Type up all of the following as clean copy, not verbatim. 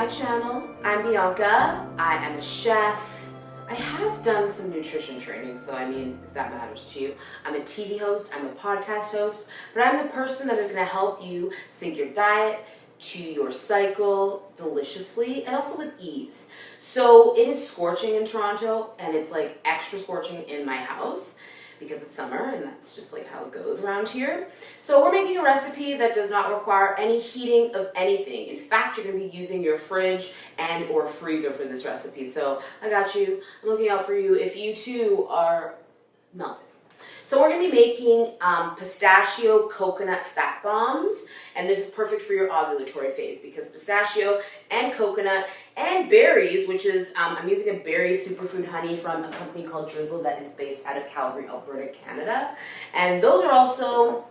my channel. I'm Bianca. I am a chef. I have done some nutrition training, so I mean, if that matters to you. I'm a TV host, I'm a podcast host, but I'm the person that is going to help you sync your diet to your cycle deliciously and also with ease. So it is scorching in Toronto, and it's like extra scorching in my house because it's summer and that's just like how it goes around here. So we're making a recipe that does not require any heating of anything. In fact, you're gonna be using your fridge and or freezer for this recipe. So I got you, I'm looking out for you if you too are melted. So we're gonna be making pistachio coconut fat bombs, and this is perfect for your ovulatory phase because pistachio and coconut and berries, which is, I'm using a berry superfood honey from a company called Drizzle that is based out of Calgary, Alberta, Canada. And those are also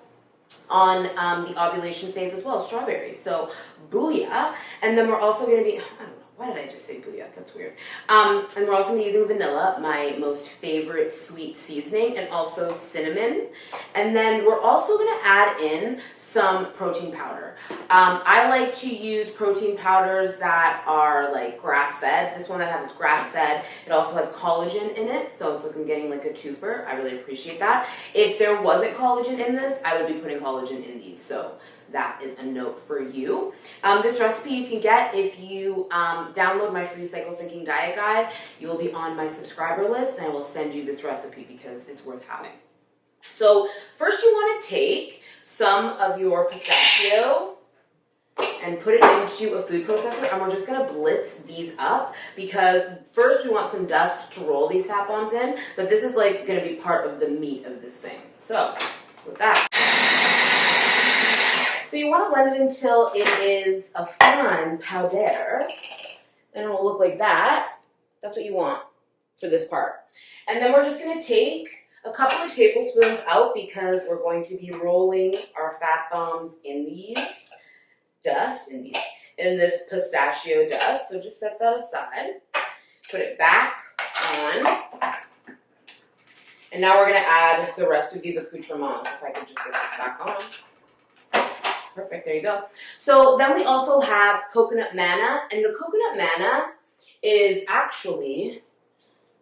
on the ovulation phase as well, strawberries. So booyah. And then we're also gonna be, I don't know, why did I just say booyah? That's weird. And we're also going to be using vanilla, my most favorite sweet seasoning, and also cinnamon. And then we're also going to add in some protein powder. I like to use protein powders that are like grass-fed. This one that I have is grass-fed. It also has collagen in it, so it's like I'm getting like a twofer. I really appreciate that. If there wasn't collagen in this, I would be putting collagen in these. So that is a note for you. This recipe you can get if you download my free cycle syncing diet guide. You will be on my subscriber list, and I will send you this recipe because it's worth having. So first you want to take some of your pistachio and put it into a food processor, and we're just going to blitz these up because first we want some dust to roll these fat bombs in, but this is like going to be part of the meat of this thing. So with that, so you want to blend it until it is a fine powder, and it will look like that. That's what you want for this part. And then we're just going to take a couple of tablespoons out because we're going to be rolling our fat bombs in this pistachio dust. So just set that aside, put it back on, and now we're going to add the rest of these accoutrements. If I could just get this back on. Perfect, there you go. So then we also have coconut manna, and the coconut manna is actually,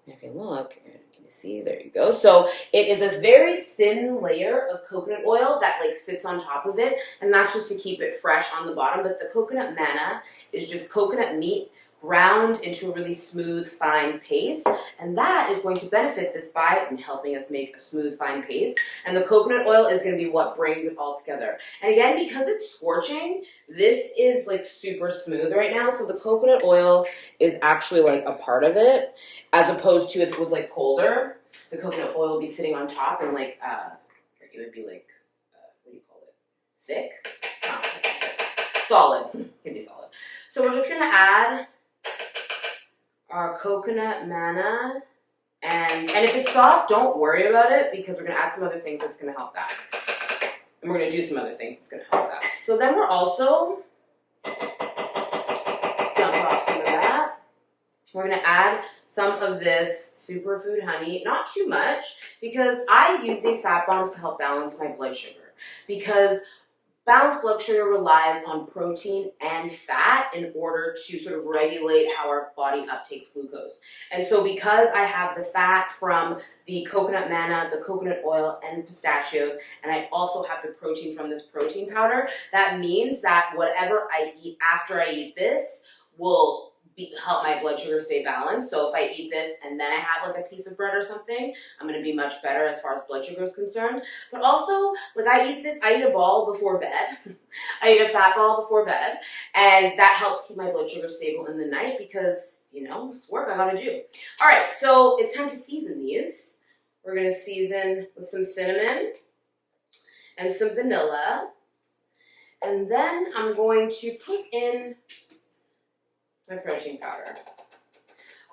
if you look, can you see? There you go. So it is a very thin layer of coconut oil that like sits on top of it, and that's just to keep it fresh on the bottom. But the coconut manna is just coconut meat ground into a really smooth, fine paste, and that is going to benefit this by helping us make a smooth, fine paste. And the coconut oil is going to be what brings it all together. And again, because it's scorching, this is like super smooth right now, so the coconut oil is actually like a part of it, as opposed to if it was like colder, the coconut oil would be sitting on top and like, it would be like, what do you call it? Thick? No, solid. It can be solid. So we're just going to add our coconut manna, and if it's soft, don't worry about it because we're going to add some other things that's going to help that. And we're going to do some other things that's going to help that. So then we're also, dump off some of that. We're going to add some of this superfood honey, not too much, because I use these fat bombs to help balance my blood sugar, because balanced blood sugar relies on protein and fat in order to sort of regulate how our body uptakes glucose. And so because I have the fat from the coconut manna, the coconut oil, and the pistachios, and I also have the protein from this protein powder, that means that whatever I eat after I eat this will help my blood sugar stay balanced. So if I eat this and then I have like a piece of bread or something, I'm going to be much better as far as blood sugar is concerned. But also, like I eat a ball before bed. I eat a fat ball before bed, and that helps keep my blood sugar stable in the night because, you know, it's work I got to do. All right, so it's time to season these. We're going to season with some cinnamon and some vanilla. And then I'm going to put in my protein powder.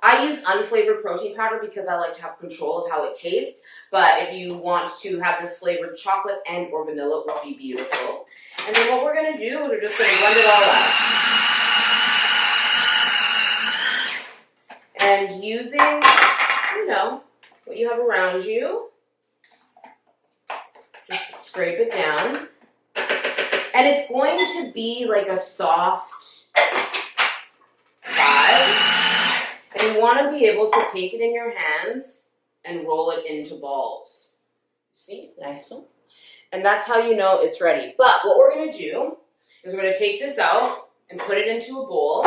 I use unflavored protein powder because I like to have control of how it tastes, but if you want to have this flavored chocolate and or vanilla, it would be beautiful. And then what we're going to do is we're just going to blend it all out. And using, you know, what you have around you, just scrape it down. And it's going to be like a soft You want to be able to take it in your hands and roll it into balls. See? Nice. And that's how you know it's ready. But what we're going to do is we're going to take this out and put it into a bowl.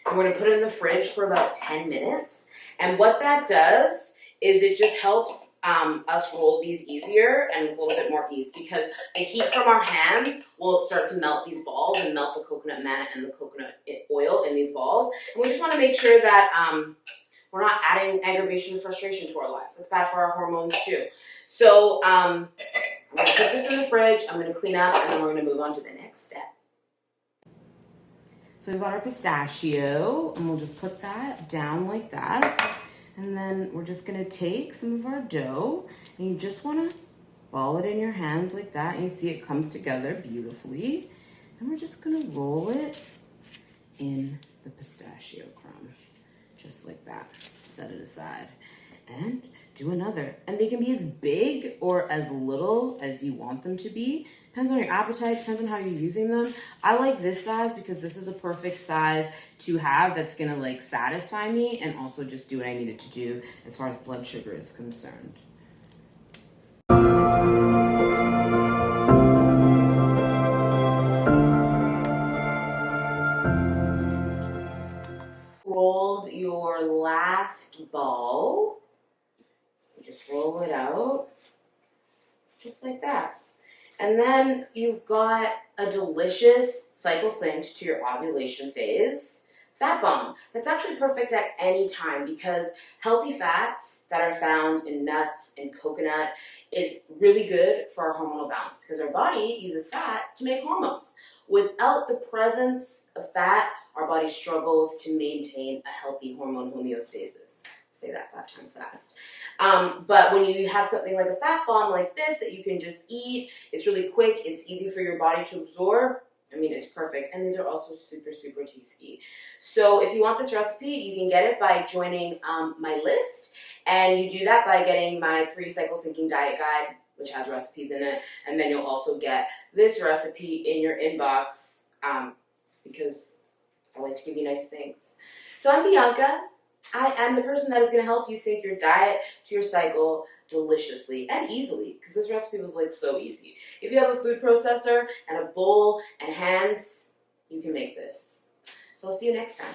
And we're going to put it in the fridge for about 10 minutes. And what that does is it just helps us roll these easier and with a little bit more ease, because the heat from our hands will start to melt these balls and melt the coconut manna and the coconut oil in these balls. And we just want to make sure that we're not adding aggravation and frustration to our lives. That's bad for our hormones too. So I'm going to put this in the fridge, I'm going to clean up, and then we're going to move on to the next step. So we've got our pistachio, and we'll just put that down like that. And then we're just gonna take some of our dough, and you just wanna ball it in your hands like that, and you see it comes together beautifully. And we're just gonna roll it in the pistachio crumb, just like that. Set it aside, and do another. And they can be as big or as little as you want them to be. Depends on your appetite, depends on how you're using them. I like this size because this is a perfect size to have that's gonna like satisfy me and also just do what I needed to do as far as blood sugar is concerned. Rolled your last ball. You just roll it out, just like that. And then you've got a delicious cycle synced to your ovulation phase fat bomb. That's actually perfect at any time because healthy fats that are found in nuts and coconut is really good for our hormonal balance because our body uses fat to make hormones. Without the presence of fat, our body struggles to maintain a healthy hormone homeostasis. Say that 5 times fast. But when you have something like a fat bomb like this that you can just eat, it's really quick, it's easy for your body to absorb. I mean, it's perfect. And these are also super, super tasty. So if you want this recipe, you can get it by joining my list. And you do that by getting my free cycle syncing diet guide, which has recipes in it. And then you'll also get this recipe in your inbox because I like to give you nice things. So I'm Bianca. I am the person that is going to help you sync your diet to your cycle deliciously and easily because this recipe was like so easy. If you have a food processor and a bowl and hands, you can make this. So I'll see you next time.